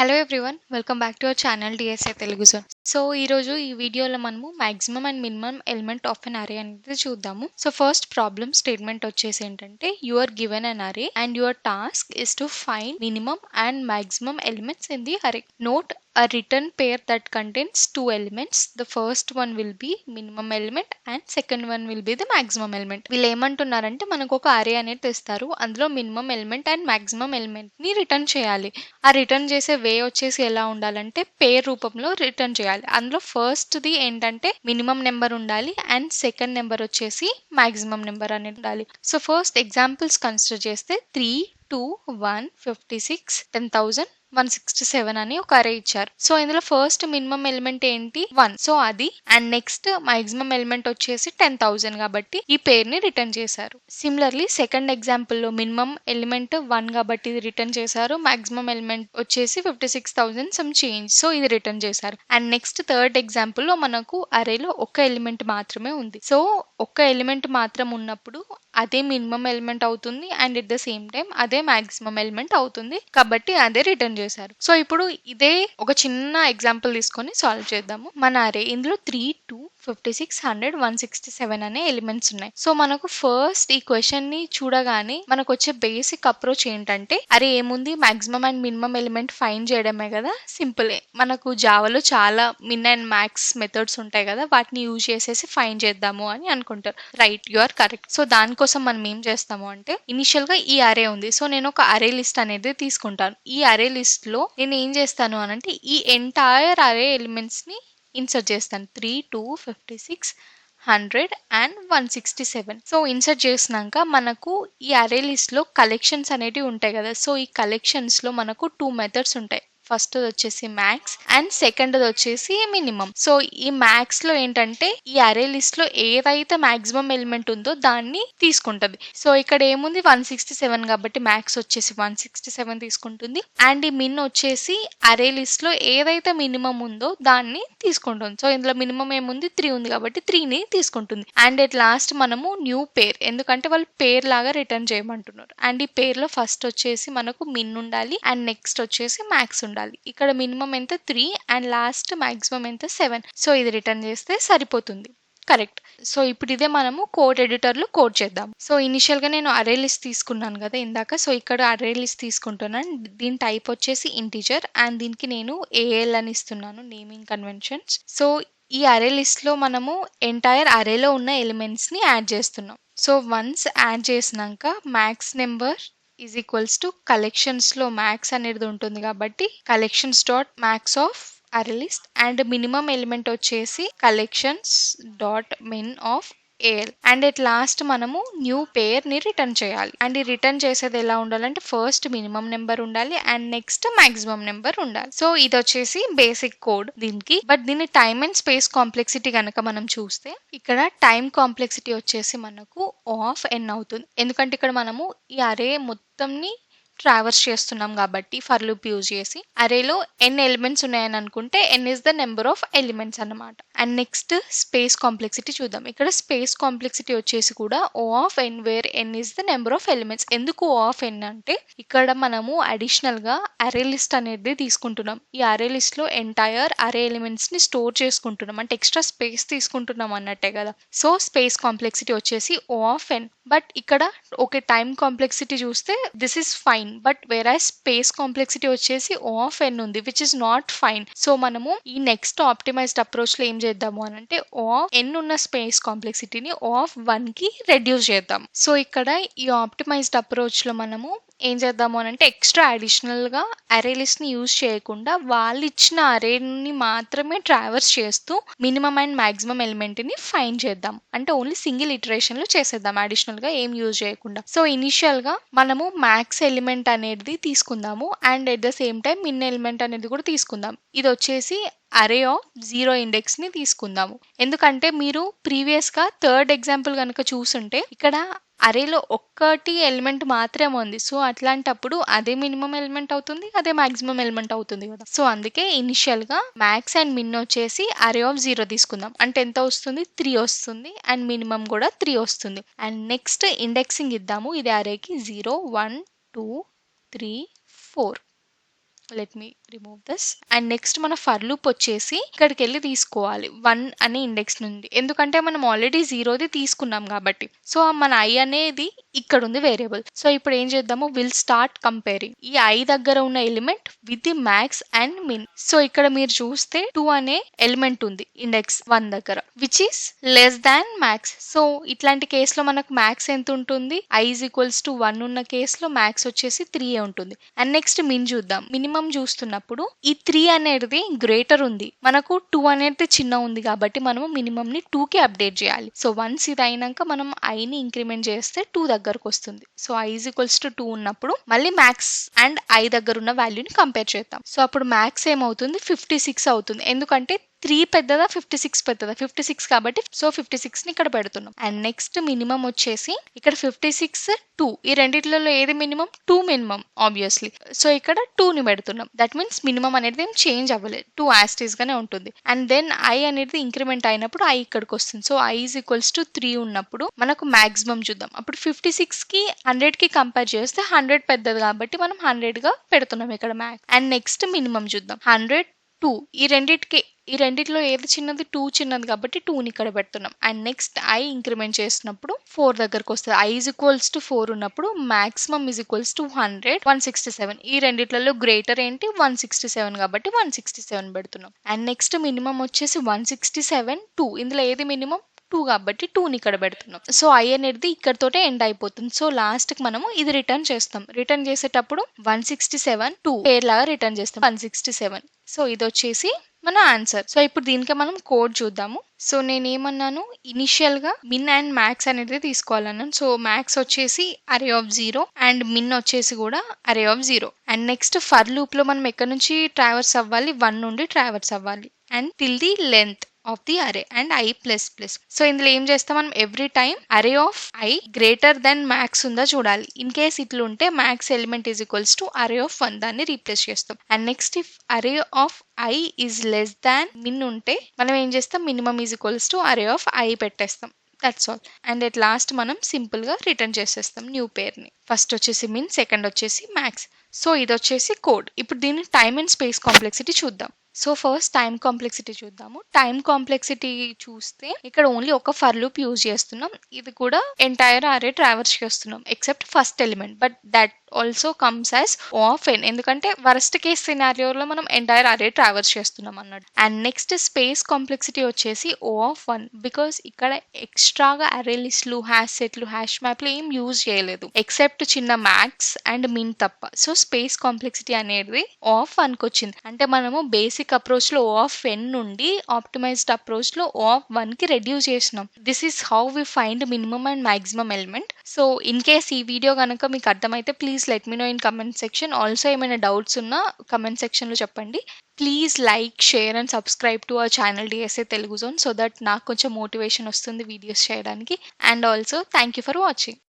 Hello everyone, welcome back to our channel DSA Telugu zone. So ఈరోజు ఈ వీడియోలో మనము maximum and minimum element of అన్ అరే అనేది చూద్దాము. సో ఫస్ట్ ప్రాబ్లమ్ స్టేట్మెంట్ వచ్చేసి ఏంటంటే యు ఆర్ గివెన్ అన్ అరే and your task is to find minimum and maximum elements in the array. Note a return pair that contains two elements. The first one will be minimum element and second one will be the maximum element. వీళ్ళు ఏమంటున్నారంటే మనకు ఒక అరే అనేది తెస్తారు, అందులో minimum element and maximum element ని return చేయాలి. ఆ రిటర్న్ చేసే వే వచ్చేసి ఎలా ఉండాలంటే పేర్ రూపంలో రిటర్న్ చేయాలి. అందులో ఫస్ట్ ది ఏంటంటే మినిమం నెంబర్ ఉండాలి అండ్ సెకండ్ నెంబర్ వచ్చేసి మాక్సిమం నెంబర్ అనేది ఉండాలి. సో ఫస్ట్ ఎగ్జాంపుల్స్ కన్సిడర్ చేస్తే 3, 2, 1, 56, 10,000, 167 అని ఒక అరే ఇచ్చారు. సో ఇందులో ఫస్ట్ మినిమం ఎలిమెంట్ ఏంటి 1, సో అది అండ్ నెక్స్ట్ మాక్సిమం ఎలిమెంట్ వచ్చేసి 10,000 కాబట్టి ఈ పేర్ ని రిటర్న్ చేశారు. సిమిలర్లీ సెకండ్ ఎగ్జాంపుల్ లో మినిమం ఎలిమెంట్ 1 కాబట్టి ఇది రిటర్న్ చేశారు, మాక్సిమం ఎలిమెంట్ వచ్చేసి 56,000 సమ్ చేంజ్, సో ఇది రిటర్న్ చేశారు. అండ్ నెక్స్ట్ థర్డ్ ఎగ్జాంపుల్ లో మనకు అరేలో ఒక ఎలిమెంట్ మాత్రమే ఉంది. సో ఒక్క ఎలిమెంట్ మాత్రం ఉన్నప్పుడు అదే మినిమం ఎలిమెంట్ అవుతుంది and at the same time అదే మాక్సిమం ఎలిమెంట్ అవుతుంది కాబట్టి అదే రిటర్న్ చేశారు. సో ఇప్పుడు ఇదే ఒక చిన్న ఎగ్జాంపుల్ తీసుకొని సాల్వ్ చేద్దాము. మన అరే ఇందులో 3, 2, 56, 100, 167 అనే ఎలిమెంట్స్ ఉన్నాయి. సో మనకు ఫస్ట్ ఈ క్వశ్చన్ ని చూడగానే మనకు వచ్చే బేసిక్ అప్రోచ్ ఏంటంటే అరే ఏముంది maximum and minimum element find చేయడమే కదా, సింపుల్. మనకు జావాలో చాలా మిన్ అండ్ మ్యాక్స్ మెథడ్స్ ఉంటాయి కదా, వాటిని యూజ్ చేసేసి ఫైండ్ చేద్దాము అని అనుకుంటారు. Right, you are correct. So దానికోసం మనం ఏం చేస్తాము అంటే ఇనిషియల్ గా ఈ అరే ఉంది, సో నేను ఒక అరే లిస్ట్ అనేది తీసుకుంటాను. ఈ అరే లిస్ట్ లో నేను ఏం చేస్తాను అని అంటే ఈ ఎంటైర్ అరే ఎలిమెంట్స్ ని ఇన్సర్ట్ చేస్తాను. 3, 2, 56, 100 అండ్ 167. సో ఇన్సర్ట్ చేసినాక మనకు ఈ అరే లిస్ట్ లో కలెక్షన్స్ అనేటివి ఉంటాయి కదా. సో ఈ కలెక్షన్స్ లో మనకు 2 మెథడ్స్ ఉంటాయి. ఫస్ట్ వచ్చేసి మ్యాక్స్ అండ్ సెకండ్ వచ్చేసి మినిమం. సో ఈ మ్యాక్స్ లో ఏంటంటే ఈ అరే లిస్ట్ లో ఏదైతే మాక్సిమం ఎలిమెంట్ ఉందో దాన్ని తీసుకుంటది. సో ఇక్కడ ఏముంది 167 కాబట్టి మ్యాక్స్ వచ్చేసి 167 తీసుకుంటుంది అండ్ ఈ మిన్ వచ్చేసి అరే లిస్ట్ లో ఏదైతే మినిమం ఉందో దాన్ని తీసుకుంటుంది. సో ఇందులో మినిమం ఏముంది 3 ఉంది కాబట్టి 3ని తీసుకుంటుంది. అండ్ ఎట్ లాస్ట్ మనము న్యూ పేర్, ఎందుకంటే వాళ్ళు పేర్ లాగా రిటర్న్ చేయమంటున్నారు. అండ్ ఈ పేర్ లో ఫస్ట్ వచ్చేసి మనకు మిన్ ఉండాలి అండ్ నెక్స్ట్ వచ్చేసి మ్యాక్స్ ఉండాలి. ఇక్కడ మినిమం ఎంత 3 అండ్ లాస్ట్ మాక్సిమం ఎంత 7. సో ఇది రిటర్న్ చేస్తే సరిపోతుంది. కరెక్ట్. సో ఇప్పుడు ఇదే మనము కోడ్ ఎడిటర్ లో కోడ్ చేద్దాం. సో ఇనిషియల్ గా నేను అరే లిస్ట్ తీసుకున్నాను కదా ఇందాక, సో ఇక్కడ అరే లిస్ట్ తీసుకుంటున్నాను. దీని టైప్ వచ్చేసి ఇంటిజర్ అండ్ దీనికి నేను ఏఎల్ అని ఇస్తున్నాను, నేమింగ్ కన్వెన్షన్స్. సో ఈ అరే లిస్ట్ లో మనము ఎంటైర్ అరేలో ఉన్న ఎలిమెంట్స్ ని యాడ్ చేస్తున్నాం. సో వన్స్ యాడ్ చేసినాక max number is equals to collections లో మ్యాక్స్ అనేది ఉంటుంది కాబట్టి collections dot max of array list and minimum element వచ్చేసి collections dot min of AL and at last మనము న్యూ పేర్ ని రిటర్న్ చేయాలి. అండ్ ఈ రిటర్న్ చేసేది ఎలా ఉండాలంటే ఫస్ట్ మినిమం నెంబర్ ఉండాలి అండ్ నెక్స్ట్ మాక్సిమం నెంబర్ ఉండాలి. సో ఇది వచ్చేసి బేసిక్ కోడ్ దీనికి. బట్ దీని టైమ్ అండ్ స్పేస్ కాంప్లెక్సిటీ కనుక మనం చూస్తే ఇక్కడ టైం కాంప్లెక్సిటీ వచ్చేసి మనకు ఆఫ్ ఎన్ అవుతుంది, ఎందుకంటే ఇక్కడ మనము ఈ అరే మొత్తంని ట్రావర్స్ చేస్తున్నాం కాబట్టి ఫర్ లూప్ యూజ్ చేసి అరేలో ఎన్ ఎలిమెంట్స్ ఉన్నాయని అనుకుంటే N is the number of elements అన్నమాట. అండ్ నెక్స్ట్ స్పేస్ కాంప్లెక్సిటీ చూద్దాం. ఇక్కడ స్పేస్ కాంప్లెక్సిటీ వచ్చేసి కూడా O of N where N is the number of elements. ఎందుకు ఓ ఆఫ్ ఎన్ అంటే ఇక్కడ మనము అడిషనల్ గా అరే లిస్ట్ అనేది తీసుకుంటున్నాం. ఈ అరే లిస్ట్ లో ఎంటైర్ అరే ఎలిమెంట్స్ ని స్టోర్ చేసుకుంటున్నాం, అంటే ఎక్స్ట్రా స్పేస్ తీసుకుంటున్నాం అన్నట్టే కదా. సో స్పేస్ కాంప్లెక్సిటీ వచ్చేసి ఓ ఆఫ్ ఎన్. బట్ ఇక్కడ ఓకే టైం కాంప్లెక్సిటీ చూస్తే this is fine, but వేరాస్ space complexity వచ్చేసి ఓ ఆఫ్ ఎన్ ఉంది which is not fine. So మనము ఈ నెక్స్ట్ ఆప్టిమైజ్డ్ అప్రోచ్ లో ఏం చేద్దాము అని అంటే ఓ ఆఫ్ ఎన్ ఉన్న స్పేస్ కాంప్లెక్సిటీని ఓ ఆఫ్ 1 కి రెడ్యూస్ చేద్దాం. సో ఇక్కడ ఈ ఆప్టిమైజ్డ్ అప్రోచ్ లో మనము ఏం చేద్దాము అని అంటే ఎక్స్ట్రా అడిషనల్ గా అరే లిస్ట్ ని యూజ్ చేయకుండా వాళ్ళు ఇచ్చిన అరేని మాత్రమే ట్రావర్స్ చేస్తూ మినిమం అండ్ మాక్సిమం ఎలిమెంట్ ని ఫైండ్ చేద్దాం. అంటే ఓన్లీ సింగిల్ ఇటరేషన్ లో చేసేద్దాం అడిషనల్ గా ఏం యూజ్ చేయకుండా. సో ఇనిషియల్ గా మనము మ్యాక్స్ ఎలిమెంట్ అనేది తీసుకుందాము and at the same time min element అనేది కూడా తీసుకుందాం. ఇది వచ్చేసి అరే ఆఫ్ 0 ఇండెక్స్ ని తీసుకుందాము, ఎందుకంటే మీరు ప్రీవియస్ గా థర్డ్ ఎగ్జాంపుల్ కనుక చూసుంటే ఇక్కడ అరేలో ఒక్కటి ఎలిమెంట్ మాత్రమే ఉంది. సో అట్లాంటప్పుడు అదే మినిమం ఎలిమెంట్ అవుతుంది, అదే మాక్సిమం ఎలిమెంట్ అవుతుంది కదా. సో అందుకే ఇనిషియల్ గా మ్యాక్స్ అండ్ మిన్ వచ్చేసి అరే ఆఫ్ 0 తీసుకుందాం. అంటే ఎంత వస్తుంది 3 వస్తుంది అండ్ మినిమం కూడా 3 వస్తుంది. అండ్ నెక్స్ట్ ఇండెక్సింగ్ ఇద్దాము ఇది అరేకి 0, 1, 2, 3, 4. Let me remove this. And next మన ఫర్ లూప్ వచ్చేసి ఇక్కడికి వెళ్ళి తీసుకోవాలి 1 అనే ఇండెక్స్ నుండి, ఎందుకంటే మనం ఆల్రెడీ 0ది తీసుకున్నాం కాబట్టి. సో మన i అనేది ఇక్కడ ఉంది వేరియబుల్. సో ఇప్పుడు ఏం చేద్దాము, విల్ స్టార్ట్ కంపేరింగ్ ఈ i దగ్గర ఉన్న element with the max and min. So ఇక్కడ మీరు చూస్తే 2 అనే ఎలిమెంట్ ఉంది ఇండెక్స్ 1 దగ్గర which is less than max. So ఇట్లాంటి కేసులో మనకు మ్యాక్స్ ఎంత ఉంటుంది, i ఈజ్ ఈక్వల్స్ టు 1 ఉన్న కేసులో మ్యాక్స్ వచ్చేసి 3 ఉంటుంది. అండ్ నెక్స్ట్ మిన్ చూద్దాం. మినిమం చూస్తున్నప్పుడు ఈ 3 అనేది గ్రేటర్ ఉంది, మనకు 2 అనేది చిన్న ఉంది కాబట్టి మనము మినిమం ని 2 కి అప్డేట్ చేయాలి. సో వన్స్ ఇది అయినాక మనం i ని ఇంక్రిమెంట్ చేస్తే 2 దగ్గరకు వస్తుంది. So i is equals to 2 ఉన్నప్పుడు మళ్ళీ మ్యాక్స్ అండ్ i దగ్గర ఉన్న వాల్యూని కంపేర్ చేద్దాం. సో అప్పుడు మ్యాక్స్ ఏమవుతుంది, 56 అవుతుంది. ఎందుకంటే 3 పెద్దదా 56 పెద్దదా, 56 కాబట్టి సో 56 ని ఇక్కడ పెడుతున్నాం. అండ్ నెక్స్ట్ మినిమం వచ్చేసి ఇక్కడ 56 2, ఈ రెండిట్లలో ఏది మినిమం, 2 మినిమం ఆబ్వియస్లీ. సో ఇక్కడ 2 ని పెడుతున్నాం. దట్ మీన్స్ మినిమం అనేది ఏం చేంజ్ అవ్వలేదు, 2 యాస్టీస్ గానే ఉంటుంది. అండ్ దెన్ i అనేది ఇంక్రిమెంట్ అయినప్పుడు i ఇక్కడికి వస్తుంది. So i is equals to 3 ఉన్నప్పుడు మనకు మాక్సిమం చూద్దాం. అప్పుడు 56 కి 100 కి కంపేర్ చేస్తే 100 పెద్దది కాబట్టి మనం 100 గా పెడుతున్నాం ఇక్కడ మ్యాక్స్. అండ్ నెక్స్ట్ మినిమం చూద్దాం. 100 2, ఈ రెండిట్లో ఏది చిన్నది, 2 చిన్నది కాబట్టి 2 ని ఇక్కడ పెడుతున్నాం. అండ్ నెక్స్ట్ i ఇంక్రిమెంట్ చేసినప్పుడు 4 దగ్గరకు వస్తుంది. i ఈజ్ ఈక్వల్స్ టు 4 ఉన్నప్పుడు మాక్సిమం ఈజ్ ఈక్వల్స్ టు 100 167. ఈ రెండిట్లలో గ్రేటర్ ఏంటి, 167 కాబట్టి 167 పెడుతున్నాం. అండ్ నెక్స్ట్ మినిమం వచ్చేసి 167 2, ఇందులో ఏది మినిమం 2 కాబట్టి 2 ని ఇక్కడ పెడుతున్నాం. సో i అనేది ఇక్కడతోటే ఎండ్ అయిపోతుంది. సో లాస్ట్ కి మనము ఇది రిటర్న్ చేస్తాం. రిటర్న్ చేసేటప్పుడు 167 2 పేర్ లాగా రిటర్న్ చేస్తాం 167. సో ఇది వచ్చేసి మన ఆన్సర్. సో ఇప్పుడు దీనికి మనం కోడ్ చూద్దాము. సో నేనేమన్నాను, ఇనిషియల్ గా మిన్ అండ్ మ్యాక్స్ అనేది తీసుకోవాలన్నాను. సో మ్యాక్స్ వచ్చేసి అరే ఆఫ్ 0 అండ్ మిన్ వచ్చేసి కూడా అరే of 0. And next for loop లో మనం ఎక్కడి నుంచి ట్రావర్స్ అవ్వాలి, 1 నుండి ట్రావర్స్ అవ్వాలి and till the length of the array and i plus plus. So ఇందులో ఏం చేస్తాం, మనం every time array of i greater than max ఉందా చూడాలి. ఇన్ కేస్ ఇట్లా ఉంటే max element is equals to array of 1, దాన్ని రీప్లేస్ చేస్తాం. And next if array of i is less than min ఉంటే మనం ఏం చేస్తాం, minimum is equals to array of i పెట్టేస్తాం. That's all. And at last మనం సింపుల్ గా return చేసేస్తాం న్యూ పేర్ ని. ఫస్ట్ వచ్చేసి మిన్, సెకండ్ వచ్చేసి మ్యాక్స్. సో ఇది వచ్చేసి కోడ్. ఇప్పుడు దీన్ని టైమ్ అండ్ స్పేస్ కాంప్లెక్సిటీ చూద్దాం. సో ఫస్ట్ టైం కాంప్లెక్సిటీ చూద్దాము. టైం కాంప్లెక్సిటీ చూస్తే ఇక్కడ ఓన్లీ ఒక ఫర్ లూప్ యూజ్ చేస్తున్నాం. ఇది కూడా ఎంటైర్ అరే ట్రావర్స్ చేస్తున్నాం except first element, but that also comes as O of n, ఎందుకంటే వరస్ట్ కేస్ సినారియోలో మనం ఎంటైర్ అరే ట్రావర్స్ చేస్తున్నాం అన్నట్టు. అండ్ నెక్స్ట్ స్పేస్ కాంప్లెక్సిటీ వచ్చేసి O of 1, బికాస్ ఇక్కడ ఎక్స్ట్రాగా అరే లిస్ట్లు, హ్యాష్ సెట్లు, హ్యాష్ మ్యాప్లు ఏం యూజ్ చేయలేదు ఎక్సెప్ట్ చిన్న మ్యాక్స్ అండ్ మిన్ తప్ప. సో స్పేస్ కాంప్లెక్సిటీ అనేది O of 1కి వచ్చింది. అంటే మనము బేసిక్ అప్రోచ్ లో O of n నుండి ఆప్టిమైజ్డ్ అప్రోచ్ లో O of 1కి రెడ్యూస్ చేసినాం. This is how we find minimum and maximum element. So in case ఈ వీడియో కనుక మీకు అర్థమైతే please let me know in comment section. Also ఏమైనా డౌట్స్ ఉన్నా కమెంట్ సెక్షన్ లో చెప్పండి. Please like, share and subscribe to our channel DSA Telugu zone, so that నాకు కొంచెం మోటివేషన్ వస్తుంది వీడియోస్ చేయడానికి. And also thank you for watching.